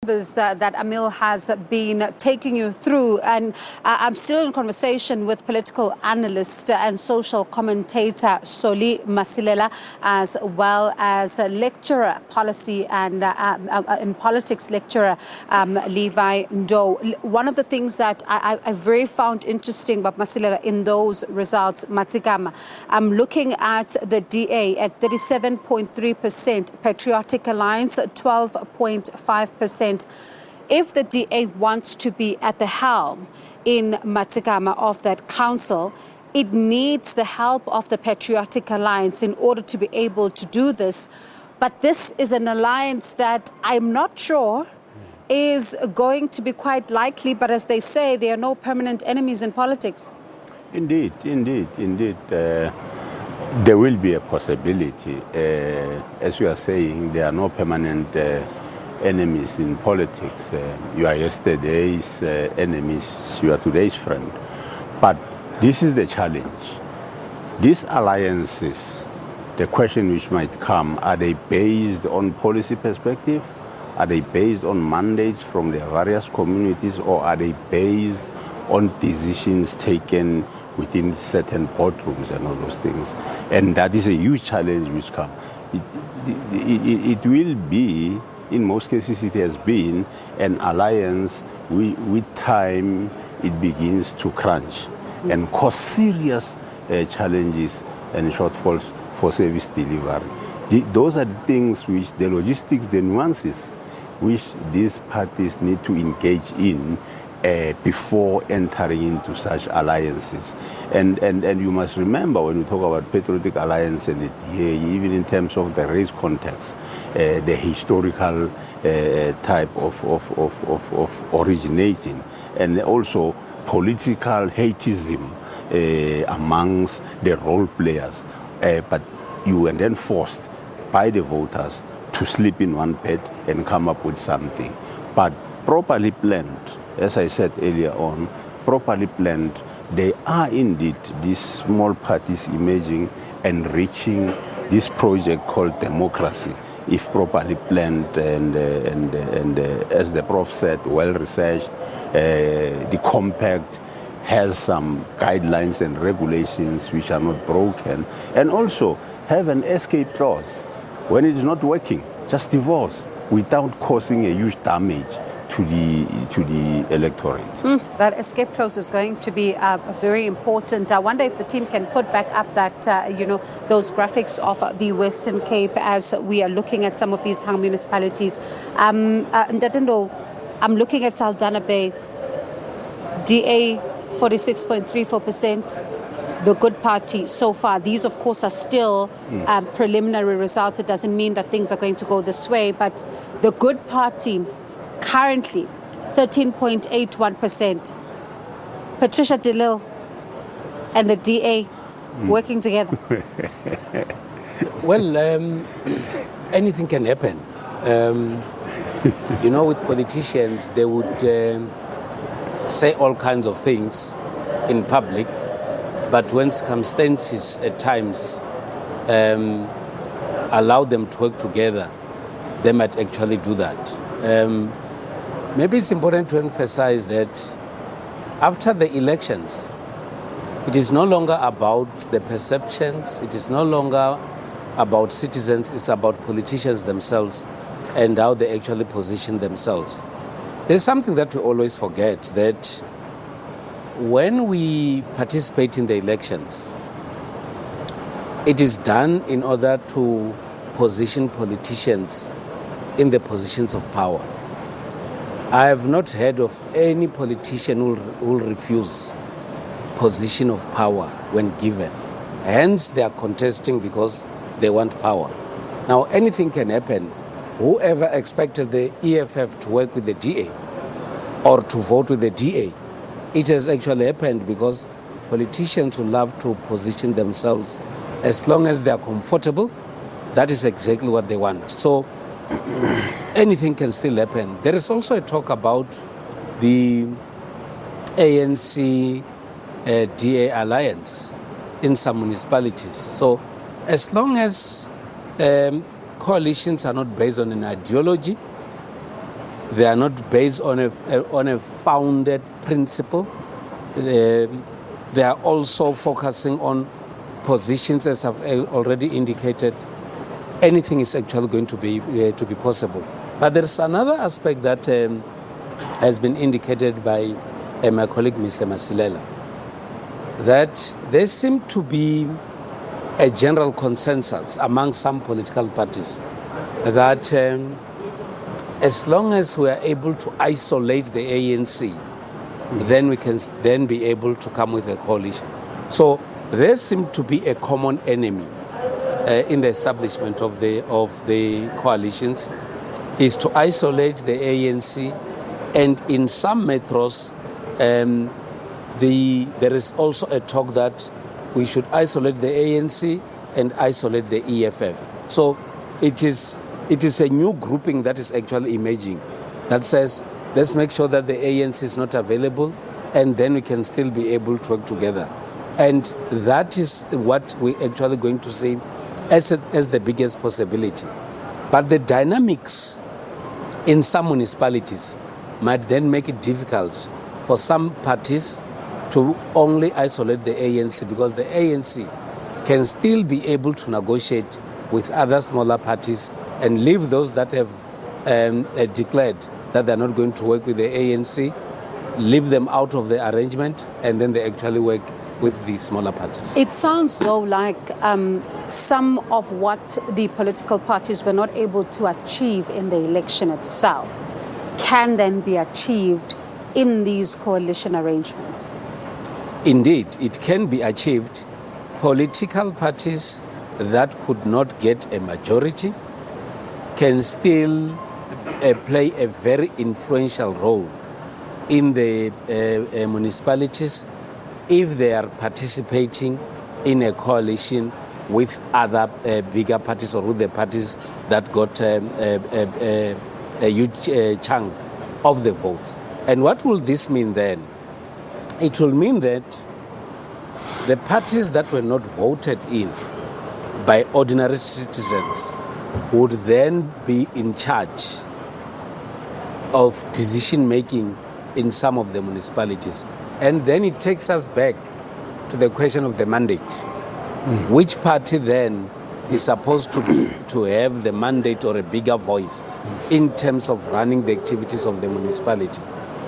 That Emil has been taking you through, and I'm still in conversation with political analyst and social commentator Soli Masilela, as well as lecturer policy and in politics lecturer Levi Ndo. One of the things that I very found interesting about Masilela in those results, Matsigama, I'm looking at the DA at 37.3%, Patriotic Alliance 12.5%. If the DA wants to be at the helm in Matsigama of that council, it needs the help of the Patriotic Alliance in order to be able to do this. But this is an alliance that I'm not sure is going to be quite likely, but as they say, there are no permanent enemies in politics. Indeed. There will be a possibility. As you are saying, there are no permanent enemies in politics. You are yesterday's enemies, you are today's friend. But this is the challenge. These alliances, the question which might come, are they based on policy perspective? Are they based on mandates from the various communities, or are they based on decisions taken within certain boardrooms and all those things? And that is a huge challenge which comes. It will be, in most cases it has been, an alliance. With time it begins to crunch and cause serious challenges and shortfalls for service delivery. Those are the things which, the logistics, the nuances, which these parties need to engage in before entering into such alliances. And you must remember, when we talk about Patriotic Alliance and even in terms of the race context, the historical type of originating, and also political hateism amongst the role players. But you were then forced by the voters to sleep in one bed and come up with something. But properly planned, as I said earlier on, properly planned, they are indeed these small parties emerging and reaching this project called democracy, if properly planned and as the Prof said, well researched. The compact has some guidelines and regulations which are not broken, and also have an escape clause. When it is not working, just divorce without causing a huge damage to the electorate. That escape clause is going to be very important. I wonder if the team can put back up that, those graphics of the Western Cape as we are looking at some of these hung municipalities. Ndadendo, I'm looking at Saldanha Bay, DA 46.34%. The Good Party so far. These, of course, are still preliminary results. It doesn't mean that things are going to go this way, but the Good Party currently 13.81%. Patricia de Lille and the DA working together. Well, anything can happen. With politicians, they would say all kinds of things in public, but when circumstances at times allow them to work together, they might actually do that. Maybe it's important to emphasize that after the elections, it is no longer about the perceptions, it is no longer about citizens, it's about politicians themselves and how they actually position themselves. There's something that we always forget, that when we participate in the elections, it is done in order to position politicians in the positions of power. I have not heard of any politician who will refuse position of power when given. Hence, they are contesting because they want power. Now, anything can happen. Whoever expected the EFF to work with the DA or to vote with the DA, it has actually happened because politicians will love to position themselves. As long as they are comfortable, that is exactly what they want. So anything can still happen. There is also a talk about the ANC DA alliance in some municipalities. So as long as coalitions are not based on an ideology, they are not based on a founded principle. They are also focusing on positions, as I've already indicated. Anything is actually going to be possible. But there's another aspect that has been indicated by my colleague, Mr. Masilela, that there seemed to be a general consensus among some political parties that as long as we are able to isolate the ANC, then we can then be able to come with a coalition. So there seemed to be a common enemy in the establishment of the coalitions, is to isolate the ANC, and in some metros, there is also a talk that we should isolate the ANC and isolate the EFF. So it is a new grouping that is actually emerging that says, let's make sure that the ANC is not available, and then we can still be able to work together. And that is what we're actually going to see as the biggest possibility. But the dynamics in some municipalities might then make it difficult for some parties to only isolate the ANC, because the ANC can still be able to negotiate with other smaller parties and leave those that have declared that they're not going to work with the ANC, leave them out of the arrangement, and then they actually work with the smaller parties. It sounds, though, like some of what the political parties were not able to achieve in the election itself can then be achieved in these coalition arrangements. Indeed, it can be achieved. Political parties that could not get a majority can still play a very influential role in the municipalities if they are participating in a coalition with other bigger parties, or with the parties that got a huge chunk of the votes. And what will this mean then? It will mean that the parties that were not voted in by ordinary citizens would then be in charge of decision making in some of the municipalities. And then it takes us back to the question of the mandate. Which party then is supposed to have the mandate or a bigger voice in terms of running the activities of the municipality?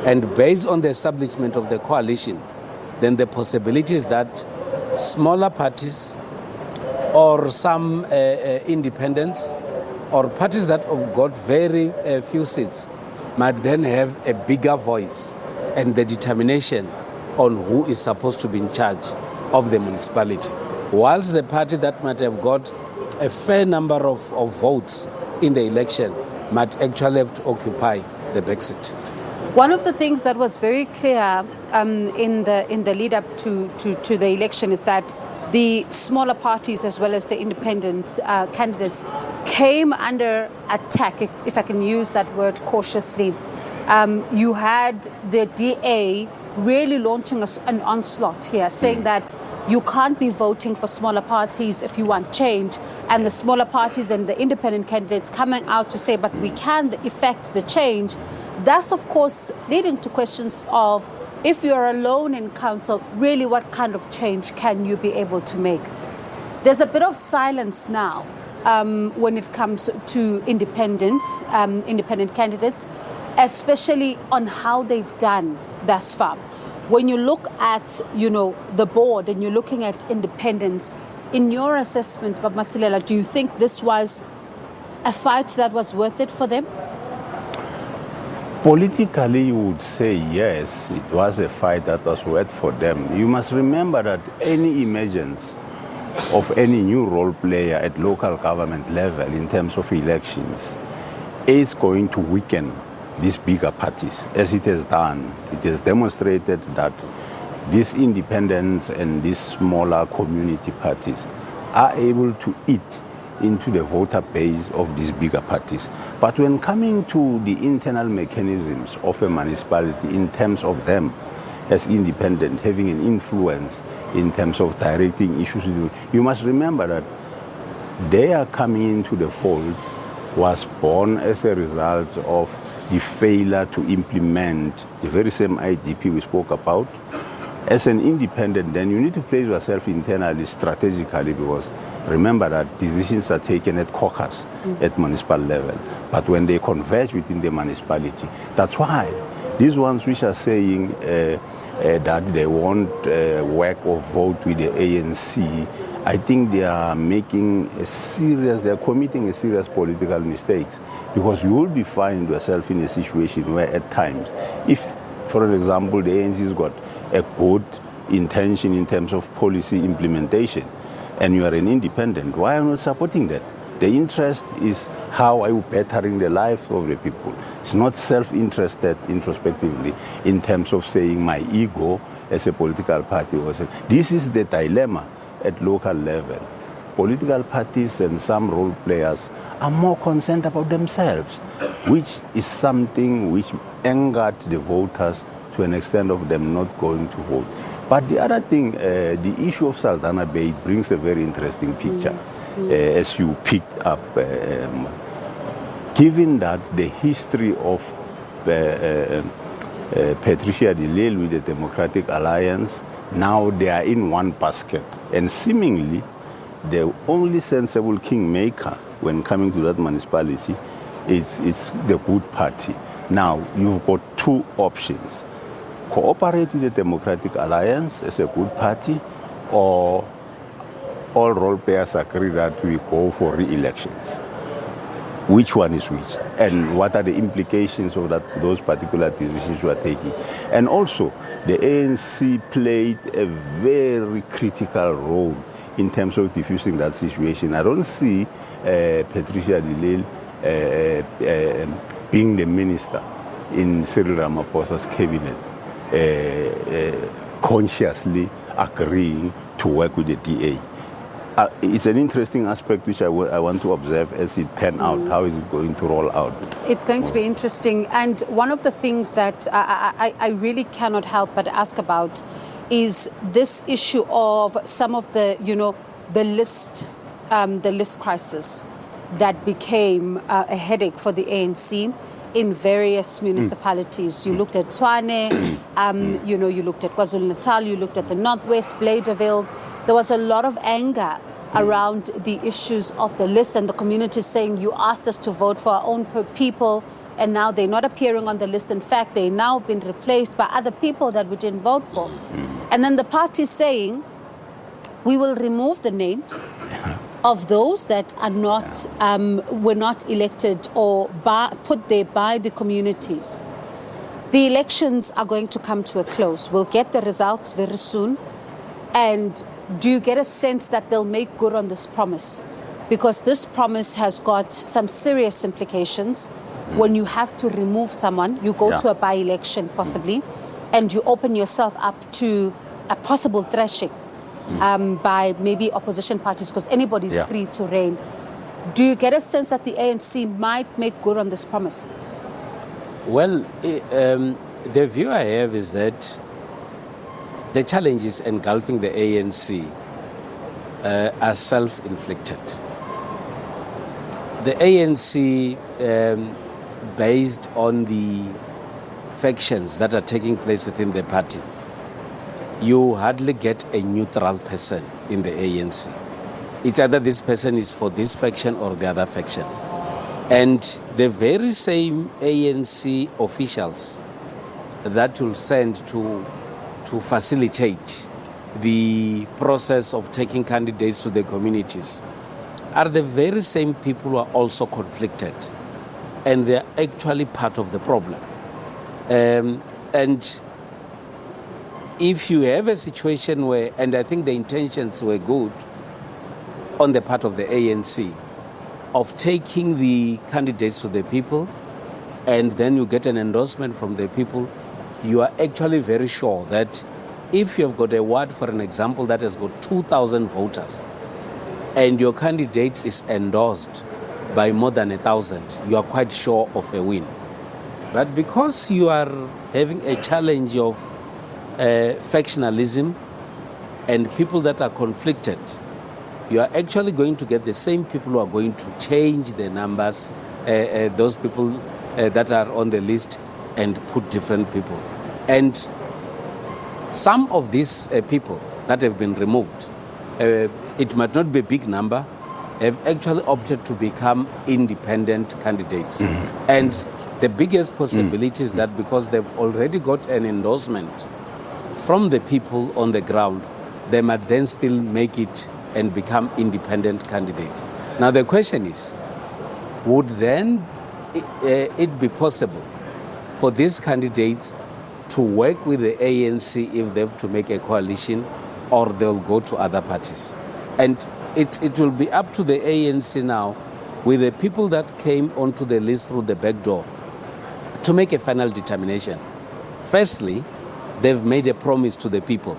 And based on the establishment of the coalition, then the possibility is that smaller parties or some independents or parties that have got very few seats might then have a bigger voice and the determination on who is supposed to be in charge of the municipality. Whilst the party that might have got a fair number of votes in the election might actually have to occupy the back seat. One of the things that was very clear in the lead up to the election is that the smaller parties as well as the independent candidates came under attack, if I can use that word cautiously. You had the DA really launching an onslaught here, saying that you can't be voting for smaller parties if you want change, and the smaller parties and the independent candidates coming out to say, but we can effect the change. That's, of course, leading to questions of, if you're alone in council, really what kind of change can you be able to make? There's a bit of silence now when it comes to independent candidates, especially on how they've done thus far. When you look at, the board and you're looking at independents, in your assessment, Masilela, do you think this was a fight that was worth it for them? Politically, you would say yes, it was a fight that was worth for them. You must remember that any emergence of any new role player at local government level in terms of elections is going to weaken these bigger parties, as it has done. It has demonstrated that these independents and these smaller community parties are able to eat into the voter base of these bigger parties. But when coming to the internal mechanisms of a municipality in terms of them as independent, having an influence in terms of directing issues, you must remember that their coming into the fold was born as a result of the failure to implement the very same IDP we spoke about. As an independent, then you need to place yourself internally, strategically, because remember that decisions are taken at caucus, at municipal level. But when they converge within the municipality, that's why these ones which are saying that they won't work or vote with the ANC, I think they are committing a serious political mistakes, because you will be finding yourself in a situation where at times, if, for example, the ANC has got a good intention in terms of policy implementation, and you are an independent, why are you not supporting that? The interest is how are you bettering the lives of the people. It's not self-interested introspectively in terms of saying my ego as a political party. This is the dilemma at local level. Political parties and some role players are more concerned about themselves, which is something which angered the voters to an extent of them not going to vote. But the other thing, the issue of Saldanha Bay brings a very interesting picture, as you picked up. Given that the history of Patricia de Lille with the Democratic Alliance, now they are in one basket. And seemingly, the only sensible kingmaker when coming to that municipality is the good party. Now, you've got two options. Cooperate with the Democratic Alliance as a good party, or all role players agree that we go for re-elections. Which one is which? And what are the implications of those particular decisions we are taking? And also, the ANC played a very critical role in terms of diffusing that situation. I don't see Patricia de Lille being the minister in Cyril Ramaphosa's cabinet, consciously agreeing to work with the DA. It's an interesting aspect which I want to observe as it pans out. How is it going to roll out? It's going to be interesting. And one of the things that I really cannot help but ask about is this issue of some of the, the list crisis that became a headache for the ANC in various municipalities. You looked at Tshwane, you looked at KwaZulu-Natal, you looked at the Northwest, Bladeville. There was a lot of anger around the issues of the list and the community saying, you asked us to vote for our own people, and now they're not appearing on the list. In fact, they've now been replaced by other people that we didn't vote for. And then the party saying, we will remove the names of those that are not were not elected or put there by the communities. The elections are going to come to a close. We'll get the results very soon. And do you get a sense that they'll make good on this promise? Because this promise has got some serious implications. When you have to remove someone, you go to a by-election possibly, and you open yourself up to a possible thrashing by maybe opposition parties, because anybody's free to reign. Do you get a sense that the ANC might make good on this promise? Well, the view I have is that the challenges engulfing the ANC are self-inflicted. The ANC, based on the factions that are taking place within the party, you hardly get a neutral person in the ANC. It's either this person is for this faction or the other faction. And the very same ANC officials that will send to facilitate the process of taking candidates to the communities are the very same people who are also conflicted. And they're actually part of the problem. And if you have a situation where, and I think the intentions were good on the part of the ANC, of taking the candidates to the people, and then you get an endorsement from the people, you are actually very sure that if you have got a ward, for an example, that has got 2,000 voters, and your candidate is endorsed by more than 1,000, you are quite sure of a win. But because you are having a challenge of factionalism and people that are conflicted, you are actually going to get the same people who are going to change the numbers, those people that are on the list and put different people. And some of these people that have been removed, it might not be a big number, have actually opted to become independent candidates. And the biggest possibility is that because they've already got an endorsement from the people on the ground, they might then still make it and become independent candidates. Now the question is, would then it be possible for these candidates to work with the ANC if they have to make a coalition, or they'll go to other parties? And it will be up to the ANC now, with the people that came onto the list through the back door, to make a final determination. Firstly, they've made a promise to the people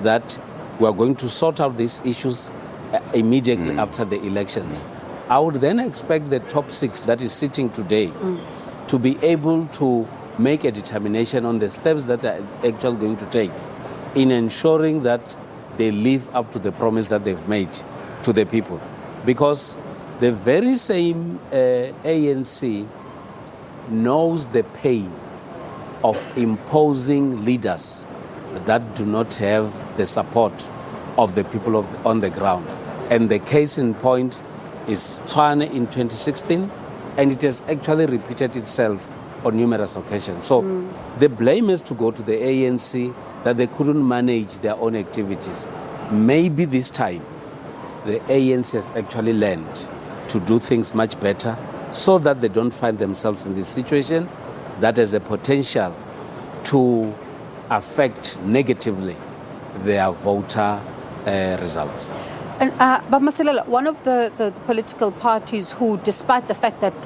that we are going to sort out these issues immediately after the elections. I would then expect the top six that is sitting today to be able to make a determination on the steps that are actually going to take in ensuring that they live up to the promise that they've made to the people. Because the very same ANC knows the pain of imposing leaders that do not have the support of the people on the ground. And the case in point is Tshwane in 2016, and it has actually repeated itself on numerous occasions. So the blame is to go to the ANC that they couldn't manage their own activities. Maybe this time the ANC has actually learned to do things much better so that they don't find themselves in this situation that has a potential to affect negatively their voter results. And, but Masilela, one of the political parties who, despite the fact that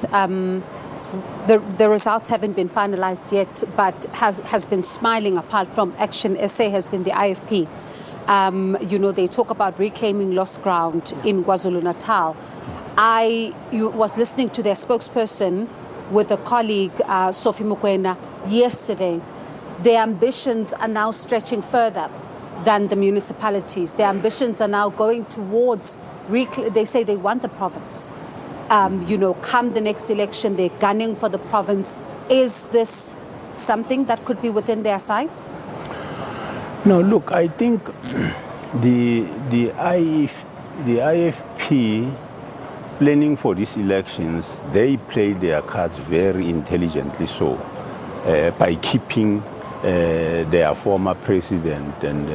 the results haven't been finalized yet, but has been smiling apart from Action SA, has been the IFP. They talk about reclaiming lost ground in KwaZulu-Natal. I was listening to their spokesperson with a colleague, Sophie Mukwena, yesterday. Their ambitions are now stretching further than the municipalities. Their ambitions are now going towards, they say they want the province. Come the next election, they're gunning for the province. Is this something that could be within their sights? No, look, I think the IFP planning for these elections, they played their cards very intelligently so, by keeping their former president and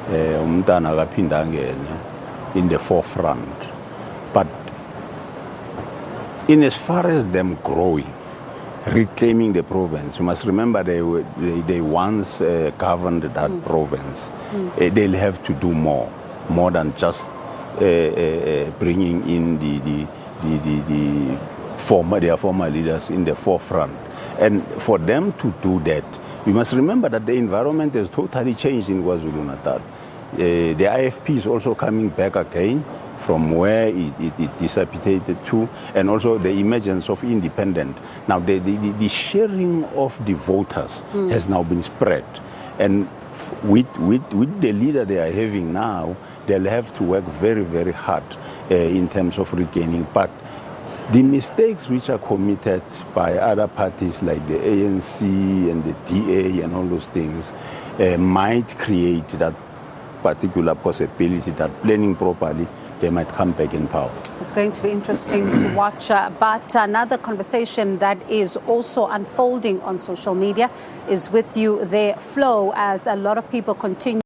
Umtana Kapindangene in the forefront. But in as far as them growing, reclaiming the province, you must remember they once governed that province. They'll have to do more than just bringing in their former leaders in the forefront. And for them to do that, we must remember that the environment has totally changed in KwaZulu-Natal. The IFP is also coming back again from where it dissipated to, and also the emergence of independent. Now, the sharing of the voters has now been spread. And with the leader they are having now, they'll have to work very, very hard in terms of regaining. But the mistakes which are committed by other parties like the ANC and the DA and all those things might create that particular possibility that planning properly, they might come back in power. It's going to be interesting to watch. But another conversation that is also unfolding on social media is with you there, Flo, as a lot of people continue